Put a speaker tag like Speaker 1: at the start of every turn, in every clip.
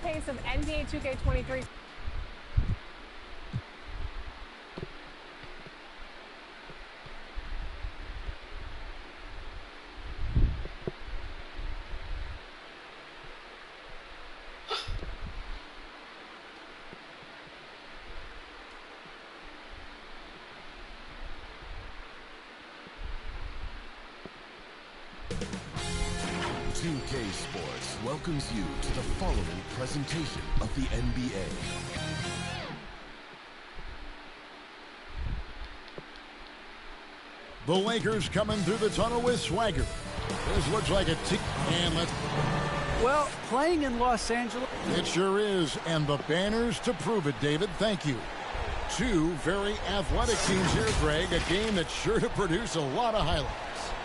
Speaker 1: Pace of NBA 2K23.
Speaker 2: Sports welcomes you to the following presentation of the NBA.
Speaker 3: The Lakers coming through the tunnel with swagger. This looks like a
Speaker 4: well, playing in Los Angeles.
Speaker 3: It sure is, and the banners to prove it, David. Thank you. Two very athletic teams here, Greg. A game that's sure to produce a lot of highlights.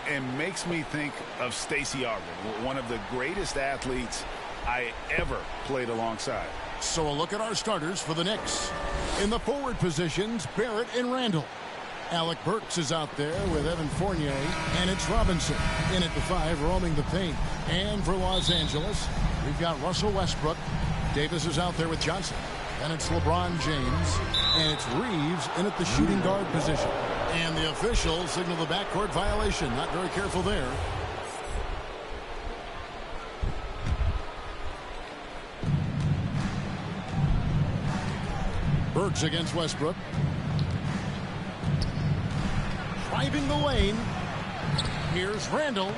Speaker 5: It makes me think of Stacey Augmon, one of the greatest athletes I ever played alongside.
Speaker 3: So a look at our starters for the Knicks. In the forward positions, Barrett and Randall. Alec Burks is out there with Evan Fournier, and it's Robinson in at the 5, roaming the paint. And for Los Angeles, we've got Russell Westbrook. Davis is out there with Johnson. And it's LeBron James, and it's Reeves in at the shooting guard position. And the officials signal the backcourt violation. Not very careful there. Burks against Westbrook. Driving the lane. Here's Randall.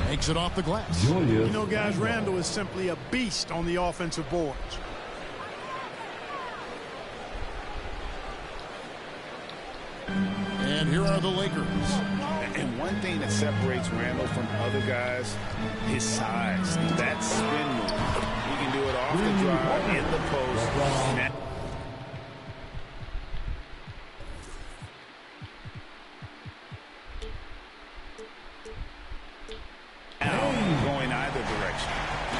Speaker 3: Makes it off the glass.
Speaker 6: You know, guys, Randall is simply a beast on the offensive boards.
Speaker 3: And here are the Lakers.
Speaker 5: And one thing that separates Randall from other guys, his size. That spin move. He can do it off the drive, in the post. Going either direction.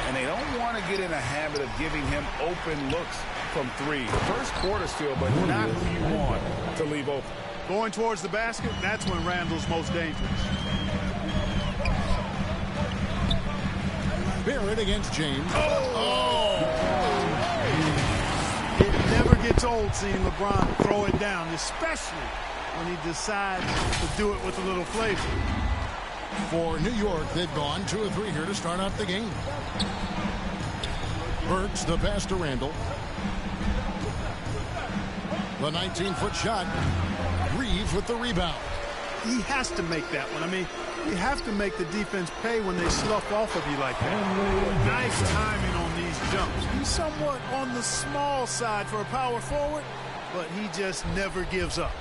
Speaker 5: And they don't want to get in a habit of giving him open looks from three. First quarter still, but not who you want to leave open.
Speaker 6: Going towards the basket, that's when Randall's most dangerous.
Speaker 3: Barrett against James.
Speaker 6: It never gets old seeing LeBron throw it down, especially when he decides to do it with a little flavor.
Speaker 3: For New York, they've gone 2 of 3 here to start out the game. Burks, the pass to Randall. The 19-foot shot. Reeves with the rebound.
Speaker 6: He has to make that one. I mean, You have to make the defense pay when they slough off of you like that. Nice timing on these jumps. He's somewhat on the small side for a power forward, but he just never gives up.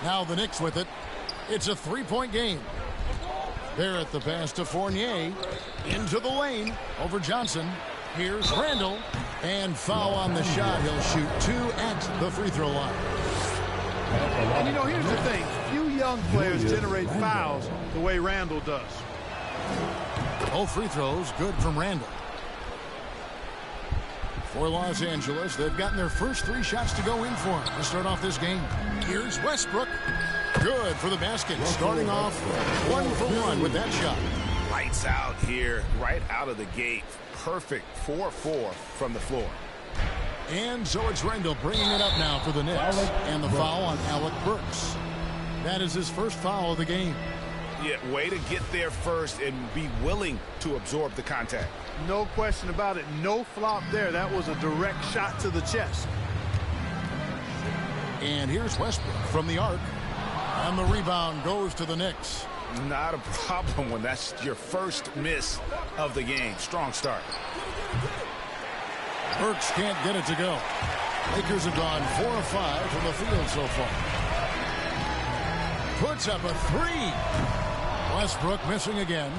Speaker 3: Now the Knicks with it. It's a three-point game. Barrett the pass to Fournier. Into the lane over Johnson. Here's Randall. And foul on the shot. He'll shoot 2 at the free throw line.
Speaker 6: And, you know, here's the thing. Few young players generate fouls the way Randall does.
Speaker 3: Both free throws good from Randall. For Los Angeles, they've gotten their first 3 shots to go in for him to start off this game. Here's Westbrook. Good for the basket. Starting off 1 for 1 with that shot.
Speaker 5: Lights out here, right out of the gate. Perfect 4-4 from the floor.
Speaker 3: And so it's Randall bringing it up now for the Knicks. And the foul on Alec Burks. That is his first foul of the game.
Speaker 5: Yeah, way to get there first and be willing to absorb the contact.
Speaker 6: No question about it. No flop there. That was a direct shot to the chest.
Speaker 3: And here's Westbrook from the arc. And the rebound goes to the Knicks.
Speaker 5: Not a problem when that's your first miss of the game. Strong start.
Speaker 3: Burks can't get it to go. Lakers have gone 4 of 5 from the field so far. Puts up a 3. Westbrook missing again.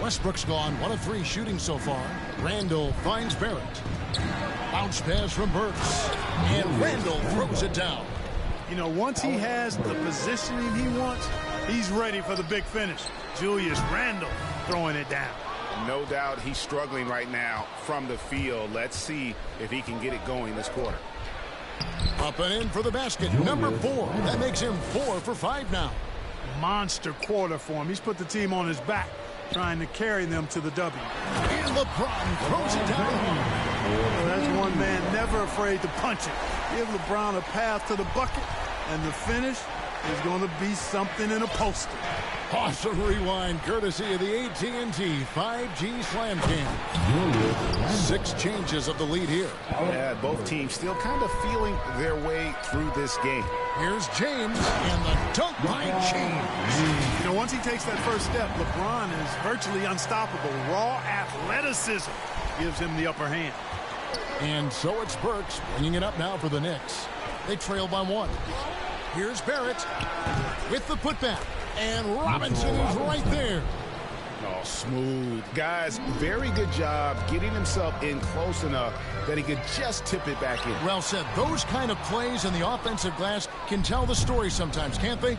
Speaker 3: Westbrook's gone 1 of 3 shooting so far. Randall finds Barrett. Bounce pass from Burks. And Randall throws it down.
Speaker 6: You know, once he has the positioning he wants, he's ready for the big finish. Julius Randle throwing it down.
Speaker 5: No doubt he's struggling right now from the field. Let's see if he can get it going this quarter.
Speaker 3: Up and in for the basket. Number 4. That makes him 4 for 5 now.
Speaker 6: Monster quarter for him. He's put the team on his back, trying to carry them to the W.
Speaker 3: And LeBron throws it down.
Speaker 6: Well, that's one man never afraid to punch it. Give LeBron a path to the bucket, and the finish is going to be something in a poster.
Speaker 3: Awesome rewind courtesy of the AT&T 5G Slam Cam. 6 changes of the lead here.
Speaker 5: Yeah, both teams still kind of feeling their way through this game.
Speaker 3: Here's James and the dunk by James.
Speaker 6: You know, once he takes that first step, LeBron is virtually unstoppable. Raw athleticism gives him the upper hand.
Speaker 3: And so it's Burks bringing it up now for the Knicks. They trail by 1. Here's Barrett with the putback. And Robinson is right there.
Speaker 5: Oh, smooth. Guys, very good job getting himself in close enough that he could just tip it back in.
Speaker 3: Well said. Those kind of plays in the offensive glass can tell the story sometimes, can't they?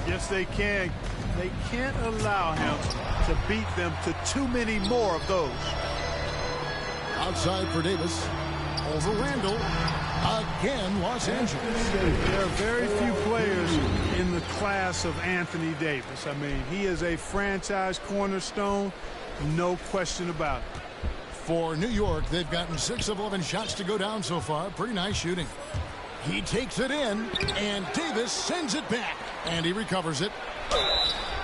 Speaker 6: Yes, they can. They can't allow him to beat them to too many more of those.
Speaker 3: Outside for Davis. Over Randall. Again, Los Angeles.
Speaker 6: There are very few players in the class of Anthony Davis. I mean, he is a franchise cornerstone, no question about it.
Speaker 3: For New York, they've gotten 6 of 11 shots to go down so far. Pretty nice shooting. He takes it in, and Davis sends it back. And he recovers it.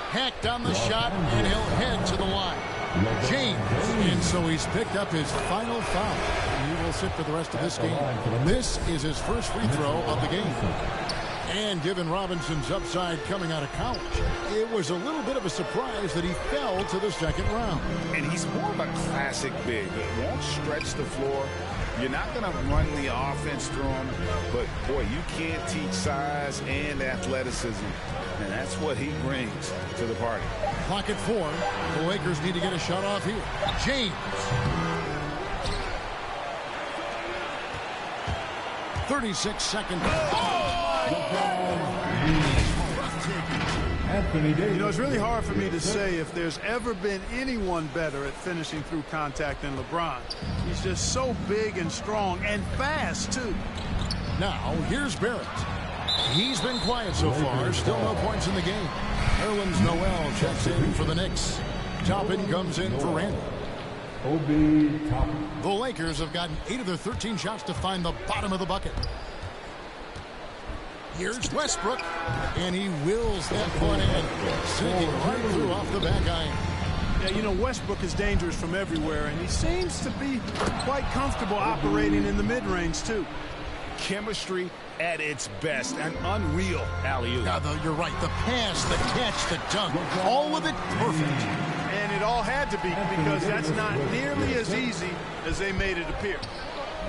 Speaker 3: Hacked on the shot, and he'll head to the line. James, and so he's picked up his final foul. He will sit for the rest of this game. This is his first free throw of the game. And given Robinson's upside coming out of college, it was a little bit of a surprise that he fell to the second round.
Speaker 5: And he's more of a classic big. He won't stretch the floor. You're not going to run the offense through him, but, boy, you can't teach size and athleticism, and that's what he brings to the party.
Speaker 3: Clock at 4. The Lakers need to get a shot off here. James. 36 seconds.
Speaker 6: Anthony Davis. You know, it's really hard for me to say if there's ever been anyone better at finishing through contact than LeBron. He's just so big and strong and fast, too.
Speaker 3: Now, here's Barrett. He's been quiet so far. Still no points in the game. Nerlens Noel checks in for the Knicks. Toppin comes in for Randall. The Lakers have gotten 8 of their 13 shots to find the bottom of the bucket. Here's Westbrook, and he wills that one in, sinking right through off the back iron.
Speaker 6: Yeah, you know, Westbrook is dangerous from everywhere, and he seems to be quite comfortable operating in the mid-range, too.
Speaker 5: chemistry at its best. An unreal alley-oop.
Speaker 3: Now, though, you're right. The pass, the catch, the dunk, all of it perfect.
Speaker 6: And it all had to be, because that's not nearly as easy as they made it appear.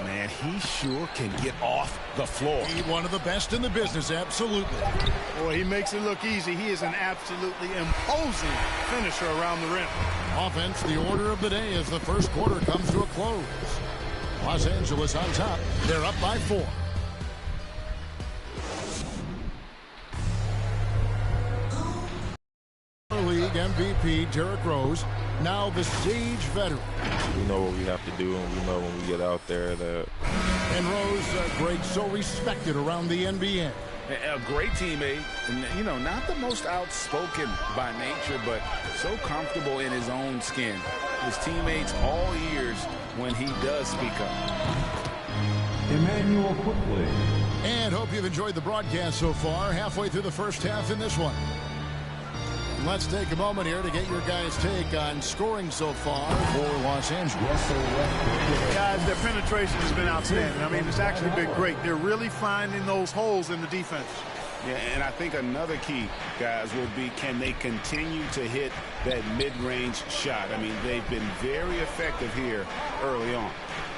Speaker 5: Man, he sure can get off the floor.
Speaker 3: He's one of the best in the business, absolutely.
Speaker 6: Boy, he makes it look easy. He is an absolutely imposing finisher around the rim.
Speaker 3: Offense, the order of the day as the first quarter comes to a close. Los Angeles on top. They're up by 4. League MVP Derrick Rose, now the Sage veteran.
Speaker 7: We know what we have to do, and we know when we get out there that.
Speaker 3: And Rose, Greg, so respected around the NBA.
Speaker 5: A great teammate, and, you know, not the most outspoken by nature, but so comfortable in his own skin. His teammates all ears when he does speak up.
Speaker 8: Emmanuel Quickly.
Speaker 3: And hope you've enjoyed the broadcast so far. Halfway through the first half in this one. Let's take a moment here to get your guys' take on scoring so far for Los Angeles.
Speaker 6: Guys, their penetration has been outstanding. I mean, it's actually been great. They're really finding those holes in the defense.
Speaker 5: Yeah, and I think another key, guys, will be, can they continue to hit that mid-range shot? I mean, they've been very effective here early on.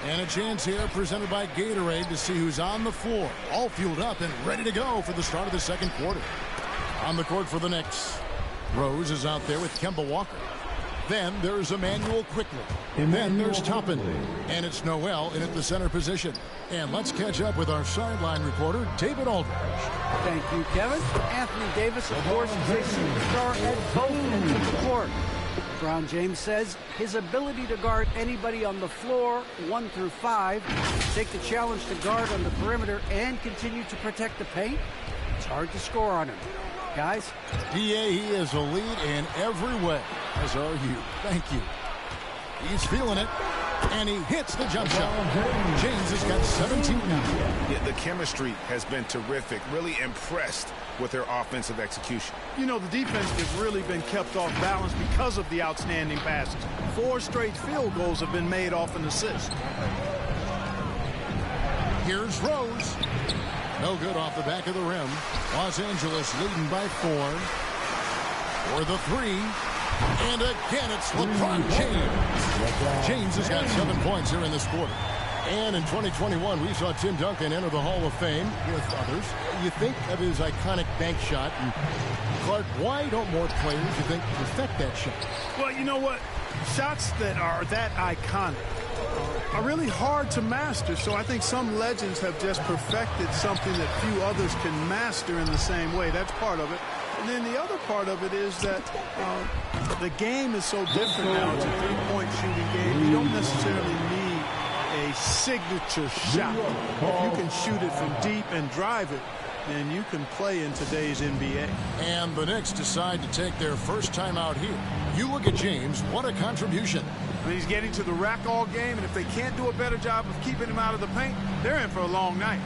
Speaker 3: And a chance here presented by Gatorade to see who's on the floor, all fueled up and ready to go for the start of the second quarter. On the court for the Knicks, Rose is out there with Kemba Walker. Then there's Emmanuel Quickly. And then there's Toppin. And it's Noel in at the center position. And let's catch up with our sideline reporter, David Aldridge.
Speaker 4: Thank you, Kevin. Anthony Davis, of course, is a superstar at both ends of the court. LeBron James says his ability to guard anybody on the floor, 1 through 5, take the challenge to guard on the perimeter and continue to protect the paint, it's hard to score on him. Guys?
Speaker 3: DA, he is a lead in every way, as are you. Thank you. He's feeling it, and he hits the jump shot. James has got 17 now.
Speaker 5: Yeah, the chemistry has been terrific. Really impressed with their offensive execution.
Speaker 6: You know, the defense has really been kept off balance because of the outstanding passes. 4 straight field goals have been made off an assist.
Speaker 3: Here's Rose. No good off the back of the rim. Los Angeles leading by 4. For the 3. And again, it's LeBron James. James has got 7 points here in this quarter. And in 2021, we saw Tim Duncan enter the Hall of Fame with others. You think of his iconic bank shot. And Clark, why don't more players, you think, perfect that shot?
Speaker 6: Well, you know what? Shots that are that iconic are really hard to master. So I think some legends have just perfected something that few others can master in the same way. That's part of it. And then the other part of it is that the game is so different now. It's a three-point shooting game. You don't necessarily need a signature shot. If you can shoot it from deep and drive it, then you can play in today's NBA.
Speaker 3: And the Knicks decide to take their first time out here. You look at James, what a contribution.
Speaker 6: I mean, he's getting to the rack all game, and if they can't do a better job of keeping him out of the paint, they're in for a long night.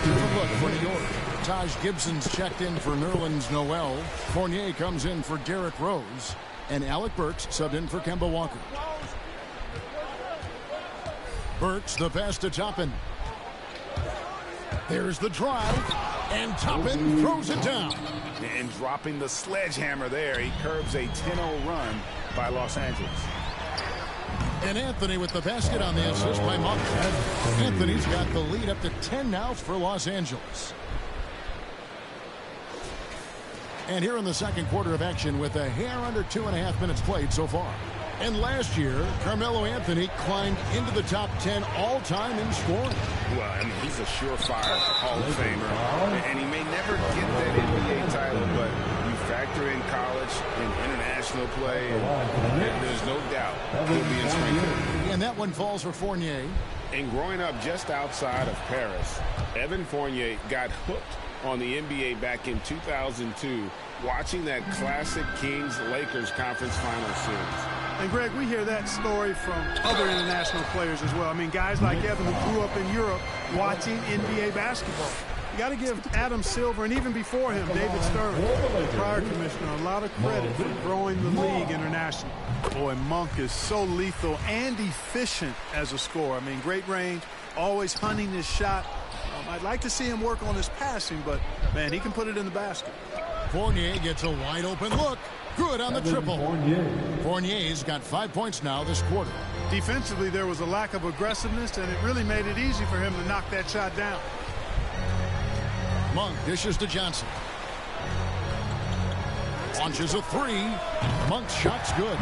Speaker 3: Different look for New York. Taj Gibson's checked in for Nerlens Noel. Fournier comes in for Derrick Rose. And Alec Burks subbed in for Kemba Walker. Burks, the pass to Toppin. There's the drive. And Toppin throws it down.
Speaker 5: And dropping the sledgehammer there, he curbs a 10-0 run by Los Angeles.
Speaker 3: And Anthony with the basket on the assist by Monk. Anthony's got the lead up to 10 now for Los Angeles. And here in the second quarter of action with a hair under 2.5 minutes played so far. And last year, Carmelo Anthony climbed into the top 10 all-time in scoring.
Speaker 5: Well, I mean, he's a surefire Hall of Famer. And he may never get that NBA title, but you factor in college and international play, and there's no doubt he'll be in strength.
Speaker 3: And that one falls for Fournier.
Speaker 5: And growing up just outside of Paris, Evan Fournier got hooked on the NBA back in 2002, watching that classic Kings-Lakers conference final series.
Speaker 6: And, Greg, we hear that story from other international players as well. I mean, guys like Evan who grew up in Europe watching NBA basketball. You got to give Adam Silver, and even before him, David Stern, the prior commissioner, a lot of credit for growing the league internationally. Boy, Monk is so lethal and efficient as a scorer. I mean, great range, always hunting his shot. I'd like to see him work on his passing, but, man, he can put it in the basket.
Speaker 3: Fournier gets a wide open look. Good on the triple. Fournier's got 5 points now this quarter.
Speaker 6: Defensively, there was a lack of aggressiveness, and it really made it easy for him to knock that shot down.
Speaker 3: Monk dishes to Johnson. Launches a three. Monk's shot's good.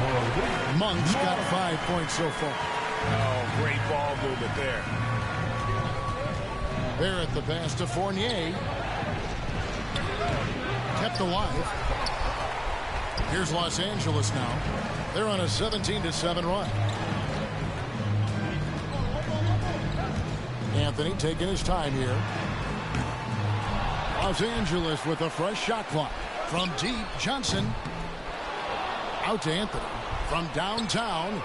Speaker 3: Monk's got 5 points so far.
Speaker 5: Oh, great ball movement there.
Speaker 3: Barrett the pass to Fournier. Kept alive. Here's Los Angeles now. They're on a 17-7 run. Anthony taking his time here. Los Angeles with a fresh shot clock. From deep, Johnson. Out to Anthony. From downtown.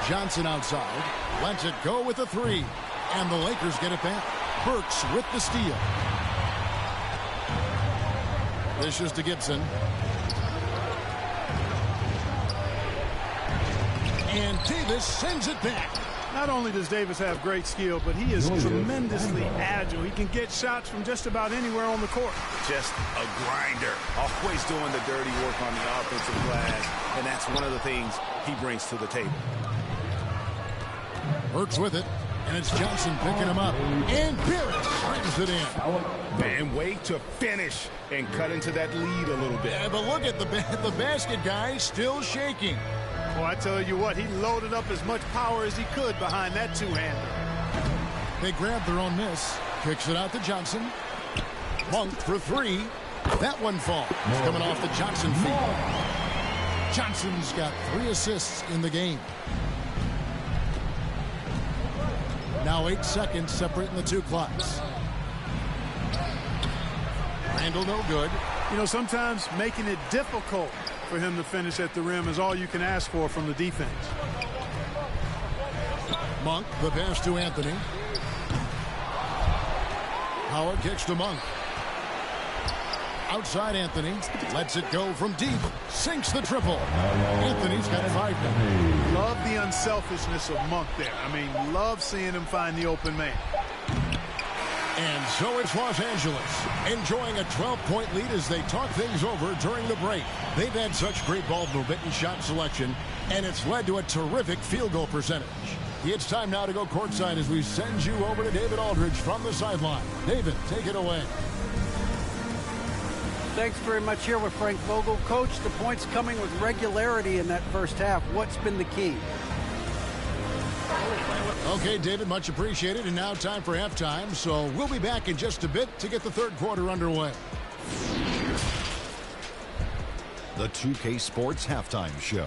Speaker 3: Johnson outside. Lets it go with a three. And the Lakers get it back. Burks with the steal. Dishes to Gibson. And Davis sends it back.
Speaker 6: Not only does Davis have great skill, but he is tremendously agile. He can get shots from just about anywhere on the court.
Speaker 5: Just a grinder. Always doing the dirty work on the offensive glass. And that's one of the things he brings to the table.
Speaker 3: Burks with it. And it's Johnson picking him up. And Barrett brings it in.
Speaker 5: Man, way to finish and cut into that lead a little bit.
Speaker 3: Yeah, but look at the basket guy still shaking.
Speaker 6: Well, I tell you what, he loaded up as much power as he could behind that two-hander.
Speaker 3: They grab their own miss. Kicks it out to Johnson. Monk for three. That one falls. Coming off the Johnson feet. Johnson's got 3 assists in the game. Now 8 seconds separating the two clocks. Randall no good.
Speaker 6: You know, sometimes making it difficult for him to finish at the rim is all you can ask for from the defense.
Speaker 3: Monk, the pass to Anthony. Howard kicks to Monk. Outside Anthony. Lets it go from deep. Sinks the triple. Anthony's got 5 now.
Speaker 6: Love the unselfishness of Monk there. I mean, love seeing him find the open man.
Speaker 3: And so it's Los Angeles enjoying a 12-point lead as they talk things over during the break. They've had such great ball movement and shot selection, and it's led to a terrific field goal percentage. It's time now to go courtside as we send you over to David Aldridge from the sideline. David, take it away.
Speaker 4: Thanks very much. Here with Frank Vogel. Coach, the points coming with regularity in that first half. What's been the key?
Speaker 3: Okay, David, much appreciated. And now time for halftime. So we'll be back in just a bit to get the third quarter underway.
Speaker 2: The 2K Sports Halftime Show.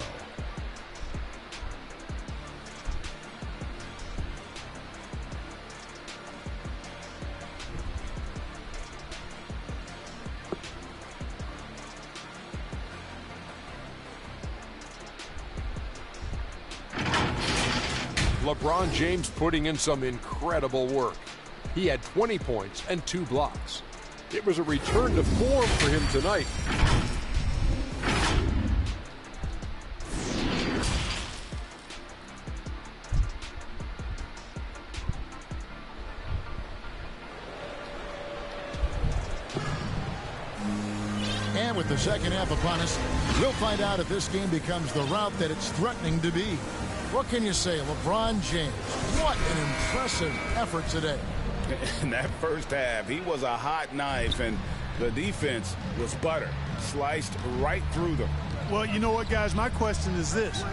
Speaker 9: LeBron James putting in some incredible work. He had 20 points and 2 blocks. It was a return to form for him tonight.
Speaker 3: And with the second half upon us, we'll find out if this game becomes the route that it's threatening to be. What can you say, LeBron James? What an impressive effort today.
Speaker 5: In that first half, he was a hot knife, and the defense was butter. Sliced right through them.
Speaker 6: Well, you know what, guys? My question is this.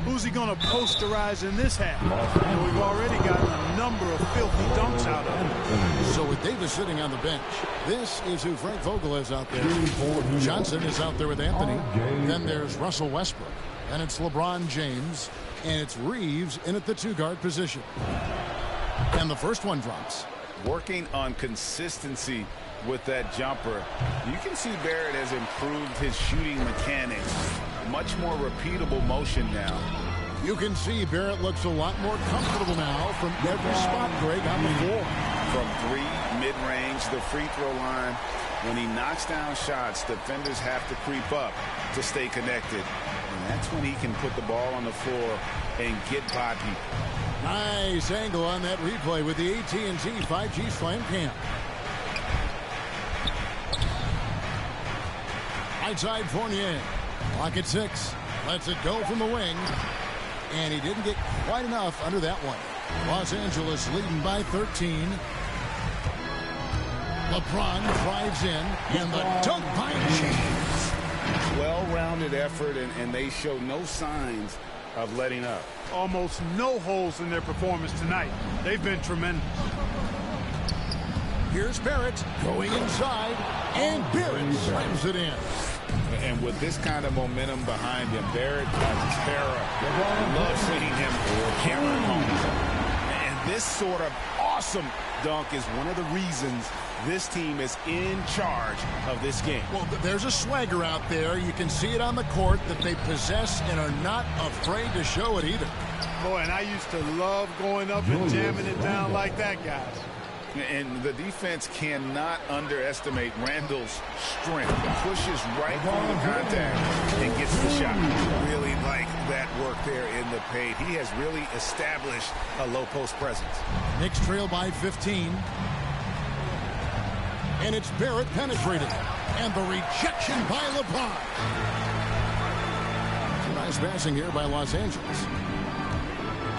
Speaker 6: Who's he going to posterize in this half? You know, we've already gotten a number of filthy dunks out of him.
Speaker 3: So with Davis sitting on the bench, this is who Frank Vogel is out there. Johnson is out there with Anthony. Then there's Russell Westbrook. And it's LeBron James. And it's Reeves in at the 2-guard position. And the first one drops.
Speaker 5: Working on consistency with that jumper. You can see Barrett has improved his shooting mechanics. much more repeatable motion now.
Speaker 3: You can see Barrett looks a lot more comfortable now from every spot, Greg, on the floor.
Speaker 5: From three, mid-range, the free throw line. When he knocks down shots, defenders have to creep up to stay connected. And that's when he can put the ball on the floor and get by people.
Speaker 3: Nice angle on that replay with the AT&T 5G Slam Cam. Right side Fournier. Clock at 6. Lets it go from the wing. And he didn't get quite enough under that one. Los Angeles leading by 13. LeBron drives in, and the dunk by James.
Speaker 5: Well-rounded effort, and they show no signs of letting up.
Speaker 6: Almost no holes in their performance tonight. They've been tremendous.
Speaker 3: Here's Barrett going inside, and Barrett slams it in.
Speaker 5: And with this kind of momentum behind him, Barrett has terror. I love seeing him hammer home. And this sort of awesome dunk is one of the reasons this team is in charge of this game.
Speaker 3: Well, there's a swagger out there. You can see it on the court that they possess and are not afraid to show it either.
Speaker 6: Boy, and I used to love going up and jamming it down like that, guys.
Speaker 5: And the defense cannot underestimate Randall's strength. Pushes right through the contact and gets the shot. Really like that work there in the paint. He has really established a low post presence.
Speaker 3: Knicks trail by 15. And it's Barrett penetrating. And the rejection by LeBron. Nice passing here by Los Angeles.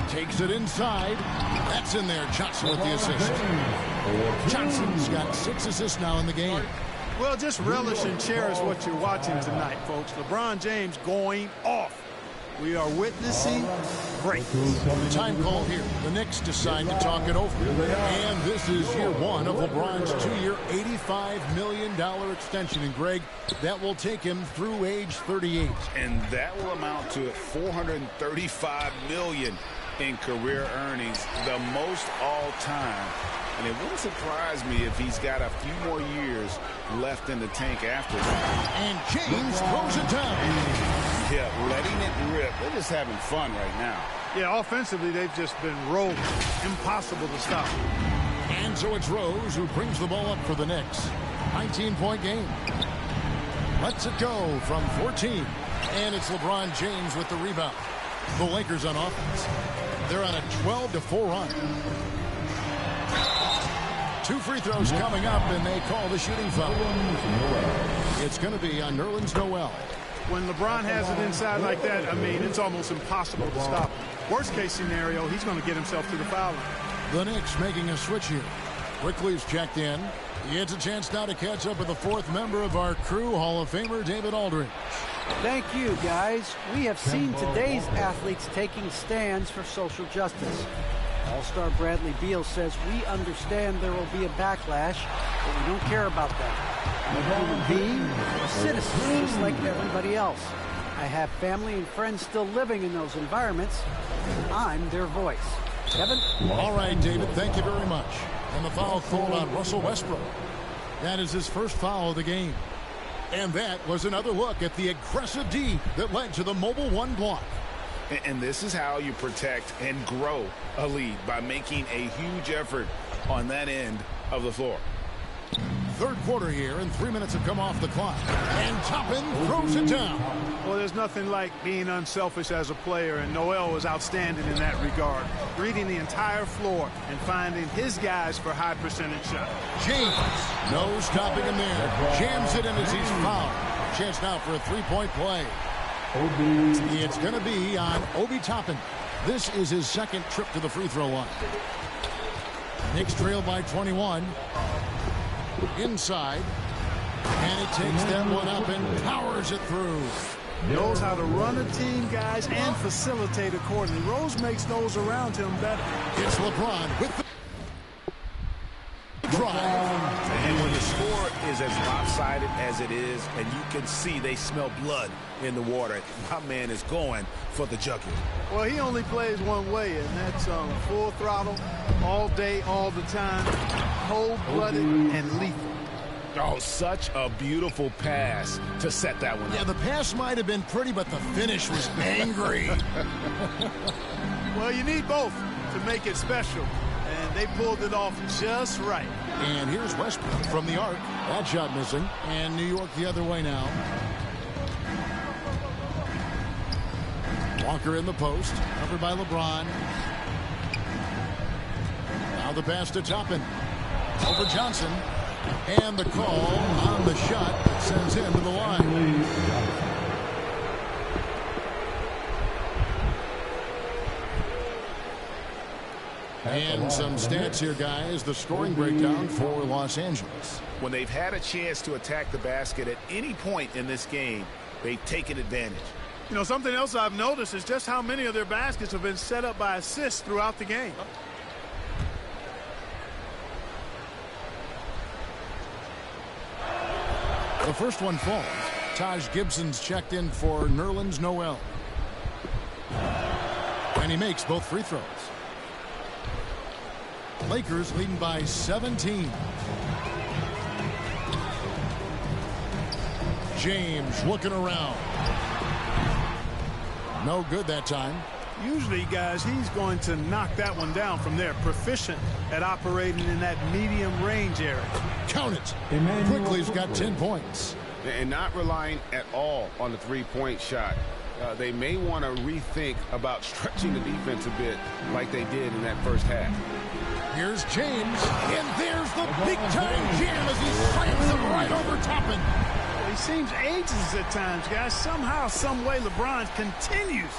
Speaker 3: Takes it inside. That's in there. Johnson with the assist. Johnson's got 6 assists now in the game.
Speaker 6: Well, just relish and cherish what you're watching tonight, folks. LeBron James going off. We are witnessing greatness.
Speaker 3: Time call here. The Knicks decide to talk it over. And this is year 1 of LeBron's 2-year, $85 million extension. And, Greg, that will take him through age 38.
Speaker 5: And that will amount to $435 million in career earnings, the most all time. And it wouldn't surprise me if he's got a few more years left in the tank after that.
Speaker 3: And James throws it down.
Speaker 5: Yeah, letting it rip. They're just having fun right now.
Speaker 6: Yeah, offensively, they've just been rolling. Impossible to stop.
Speaker 3: And so it's Rose who brings the ball up for the Knicks. 19-point game. Lets it go from 14. And it's LeBron James with the rebound. The Lakers on offense. They're on a 12-4 run. 2 free throws coming up, and they call the shooting foul. It's going to be on Nerlens Noel.
Speaker 6: When LeBron has it inside like that, I mean, it's almost impossible to stop. Worst case scenario, he's going to get himself to the foul line.
Speaker 3: The Knicks making a switch here. Quickly's checked in. He gets a chance now to catch up with the 4th member of our crew, Hall of Famer David Aldridge.
Speaker 4: Thank you, guys. We have seen today's athletes taking stands for social justice. All-star Bradley Beal says we understand there will be a backlash, but we don't care about that. I'm a human being, a citizen, just like everybody else. I have family and friends still living in those environments. I'm their voice. Kevin?
Speaker 3: All right, David, thank you very much. And the foul called on Russell Westbrook. That is his first foul of the game. And that was another look at the aggressive D that led to the Mobile One block.
Speaker 5: And this is how you protect and grow a lead, by making a huge effort on that end of the floor.
Speaker 3: Third quarter here, and 3 minutes have come off the clock. And Toppin throws it down.
Speaker 6: Well, there's nothing like being unselfish as a player, and Noel was outstanding in that regard. Reading the entire floor and finding his guys for high percentage shots.
Speaker 3: James, no stopping him there. Jams it in as he's fouled. Chance now for a three-point play. It's going to be on Obi Toppin. This is his 2nd trip to the free throw line. Knicks trail by 21. Inside. And he takes that one up and powers it through.
Speaker 6: Knows how to run a team, guys, and facilitate accordingly. Rose makes those around him better.
Speaker 3: It's LeBron with the drive.
Speaker 5: And when the score is as lopsided as it is, and you can see they smell blood in the water, my man is going for the jugular.
Speaker 6: Well, he only plays one way, and that's full throttle, all day, all the time, cold-blooded and lethal.
Speaker 5: Oh, such a beautiful pass to set that one up.
Speaker 3: Yeah, the pass might have been pretty, but the finish was angry.
Speaker 6: Well, you need both to make it special, and they pulled it off just right.
Speaker 3: And here's Westbrook from the arc. That shot missing. And New York the other way now. Walker in the post. Covered by LeBron. Now the pass to Toppin. Over Johnson. And the call on the shot that sends him to the line. And some stats here, guys. The scoring breakdown for Los Angeles.
Speaker 5: When they've had a chance to attack the basket at any point in this game, they've taken advantage.
Speaker 6: You know, something else I've noticed is just how many of their baskets have been set up by assists throughout the game.
Speaker 3: The first one falls. Taj Gibson's checked in for Nerlens Noel. And he makes both free throws. Lakers leading by 17. James looking around. No good that time.
Speaker 6: Usually, guys, he's going to knock that one down from there. Proficient at operating in that medium range area.
Speaker 3: Count it. Quickly's got 10 points.
Speaker 10: And not relying at all on the three-point shot. They may want to rethink about stretching the defense a bit like they did in that first half.
Speaker 3: Here's James, and there's the big-time jam as he slams him right over Toppin.
Speaker 6: He seems ageless at times, guys. Somehow, some way, LeBron continues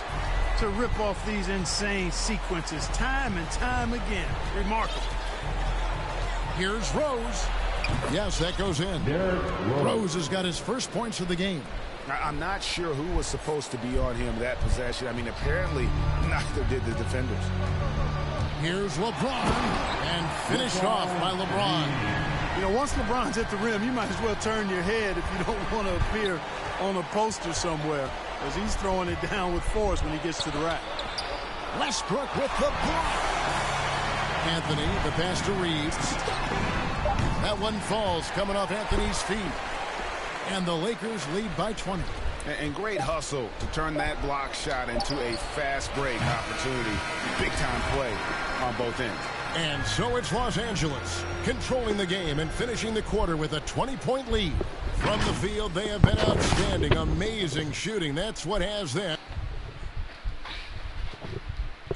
Speaker 6: to rip off these insane sequences time and time again. Remarkable.
Speaker 3: Here's Rose. Yes, that goes in. Rose has got his first points of the game.
Speaker 5: I'm not sure who was supposed to be on him that possession. I mean, apparently, neither did the defenders.
Speaker 3: Here's LeBron, and finished off by LeBron.
Speaker 6: You know, once LeBron's at the rim, you might as well turn your head if you don't want to appear on a poster somewhere, as he's throwing it down with force when he gets to the rack.
Speaker 3: Westbrook with the block. Anthony, the pass to Reeves. That one falls, coming off Anthony's feet. And the Lakers lead by 20.
Speaker 5: And great hustle to turn that block shot into a fast break opportunity. Big time play on both ends.
Speaker 3: And so it's Los Angeles controlling the game and finishing the quarter with a 20-point lead. From the field, they have been outstanding. Amazing shooting. That's what has them.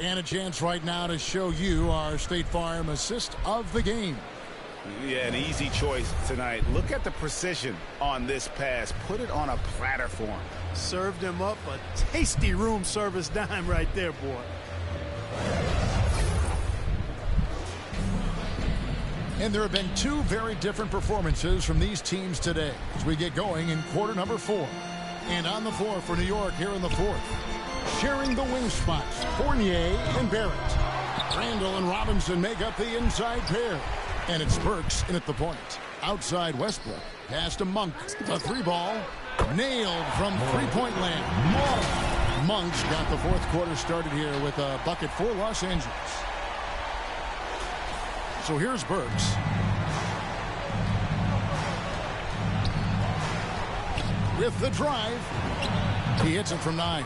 Speaker 3: And a chance right now to show you our State Farm assist of the game.
Speaker 5: Yeah, an easy choice tonight. Look at the precision on this pass. Put it on a platter for him.
Speaker 6: Served him up a tasty room service dime right there, boy.
Speaker 3: And there have been two very different performances from these teams today as we get going in quarter number 4. And on the floor for New York here in the fourth, sharing the wing spots, Fournier and Barrett. Randall and Robinson make up the inside pair. And it's Burks in at the point. Outside Westbrook. Pass to Monk. The three ball. Nailed from three-point land. Monk's got the fourth quarter started here with a bucket for Los Angeles. So here's Burks. With the drive. He hits it from 9.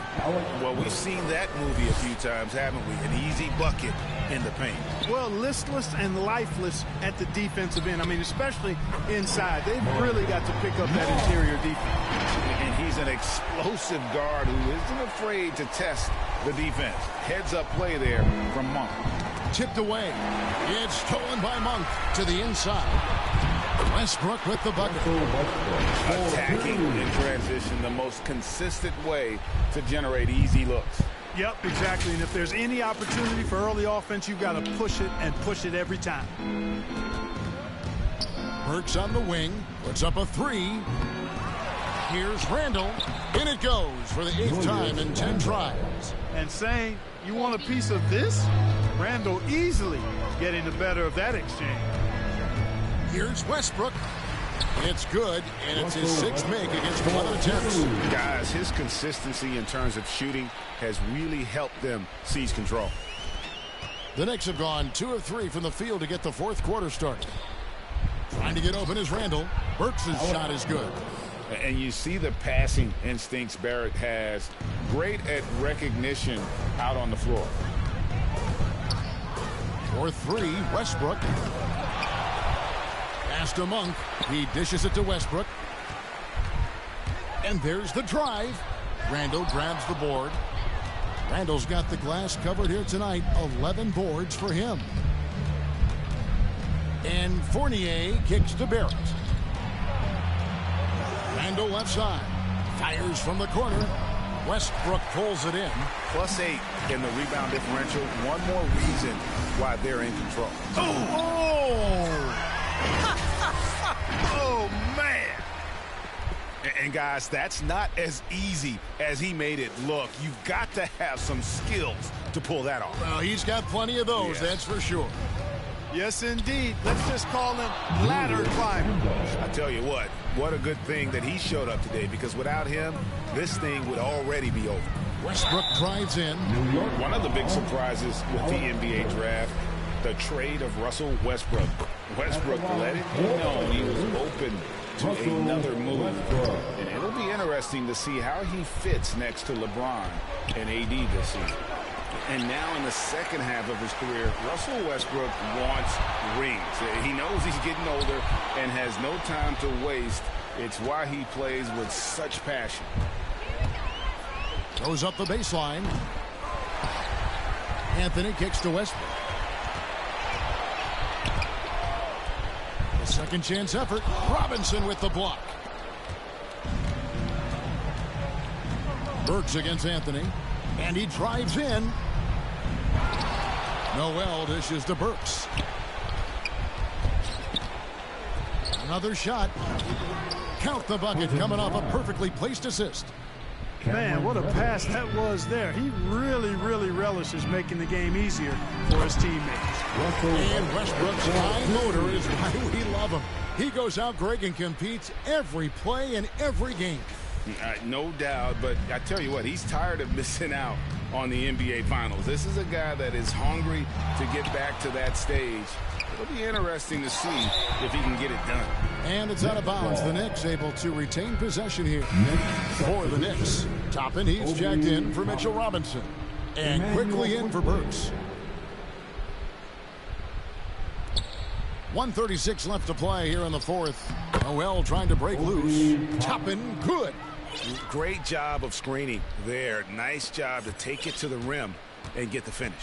Speaker 5: Well, we've seen that movie a few times, haven't we? An easy bucket in the paint.
Speaker 6: Well, listless and lifeless at the defensive end. I mean, especially inside. They've really got to pick up that interior defense.
Speaker 5: And he's an explosive guard who isn't afraid to test the defense. Heads-up play there from Monk.
Speaker 3: Tipped away. It's stolen by Monk to the inside. Westbrook with the bucket.
Speaker 5: Attacking in transition, the most consistent way to generate easy looks.
Speaker 6: Yep, exactly. And if there's any opportunity for early offense, you've got to push it and push it every time.
Speaker 3: Burks on the wing. Puts up a 3. Here's Randall. In it goes for the 8th time in 10 tries.
Speaker 6: And saying, you want a piece of this? Randall easily getting the better of that exchange.
Speaker 3: Here's Westbrook. It's good, and it's his 6th make against 11 attempts.
Speaker 5: Guys, his consistency in terms of shooting has really helped them seize control.
Speaker 3: The Knicks have gone 2 of 3 from the field to get the fourth quarter started. Trying to get open is Randall. Burks' shot is good.
Speaker 5: And you see the passing instincts Barrett has. Great at recognition out on the floor.
Speaker 3: For three, Westbrook. Pass to Monk. He dishes it to Westbrook. And there's the drive. Randall grabs the board. Randall's got the glass covered here tonight. 11 boards for him. And Fournier kicks to Barrett. Randall left side. Fires from the corner. Westbrook pulls it in.
Speaker 5: +8 in the rebound differential. One more reason why they're in control. Oh, man. And guys, that's not as easy as he made it look. You've got to have some skills to pull that off.
Speaker 3: Well, he's got plenty of those, that's for sure.
Speaker 6: Yes, indeed. Let's just call him ladder climber.
Speaker 5: I tell you what a good thing that he showed up today, because without him, this thing would already be over.
Speaker 3: Westbrook drives in.
Speaker 5: One of the big surprises with the NBA draft, the trade of Russell Westbrook. Westbrook let it be known he was open to another move. And it'll be interesting to see how he fits next to LeBron and AD this season. And now in the second half of his career, Russell Westbrook wants rings. He knows he's getting older and has no time to waste. It's why he plays with such passion.
Speaker 3: Goes up the baseline. Anthony kicks to Westbrook. The second chance effort. Robinson with the block. Burks against Anthony. And he drives in. Noel dishes to Burks. Another shot. Count the bucket coming off a perfectly placed assist.
Speaker 6: Man, what a pass that was there. He really relishes making the game easier for his teammates.
Speaker 3: And Westbrook's high motor is why we love him. He goes out, Greg, and competes every play in every game.
Speaker 5: No doubt, but I tell you what, he's tired of missing out on the NBA Finals. This is a guy that is hungry to get back to that stage. It'll be interesting to see if he can get it done.
Speaker 3: And it's out of bounds. The Knicks able to retain possession here for the Knicks. Toppin, he's jacked in for Mitchell Robinson. And quickly in for Burks. 1:36 left to play here in the fourth. Noel trying to break loose. Toppin, good.
Speaker 5: Great job of screening there. Nice job to take it to the rim and get the finish.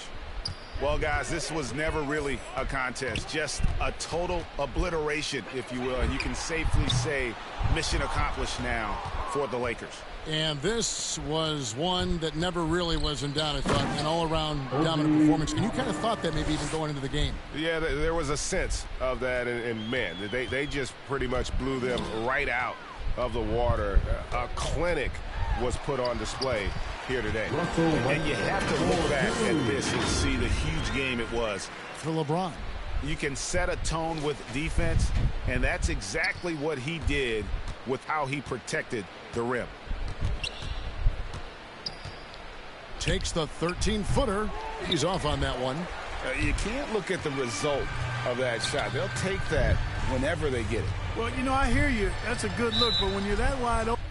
Speaker 5: Well, guys, this was never really a contest, just a total obliteration, if you will. And you can safely say mission accomplished now for the Lakers.
Speaker 3: And this was one that never really was in doubt, I thought, an all-around dominant performance. And you kind of thought that maybe even going into the game.
Speaker 10: Yeah, there was a sense of that, and man, they just pretty much blew them right out of the water. A clinic was put on display here today.
Speaker 5: And you have to look back at this and see the huge game it was.
Speaker 3: For LeBron.
Speaker 5: You can set a tone with defense, and that's exactly what he did with how he protected the rim.
Speaker 3: Takes the 13-footer. He's off on that one.
Speaker 5: You can't look at the result of that shot. They'll take that whenever they get it.
Speaker 6: Well, you know, I hear you. That's a good look, but when you're that wide open,